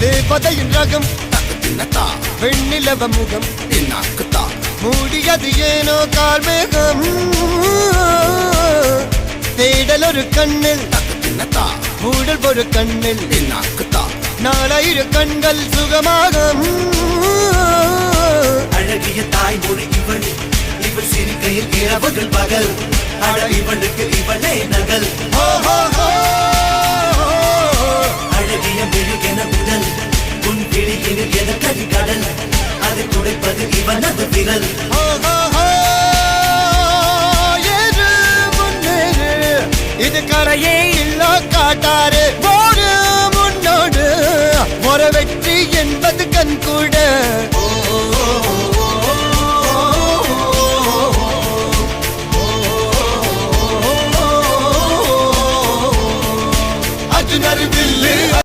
தேவதையின் ரகம் வெண்ணிலவ முகம் மூடியது ஏனோ கார்மேகம் தேடல் ஒரு கண்ணில் மூடல் ஒரு கண்ணில் நாலாயிர கண்கள் சுகமாக அழகிய தாய்மொழி இவள் இவள் சிரிக்கையில் இரவுகள் பகல் அழ இவளுக்கு இவளே நகல்.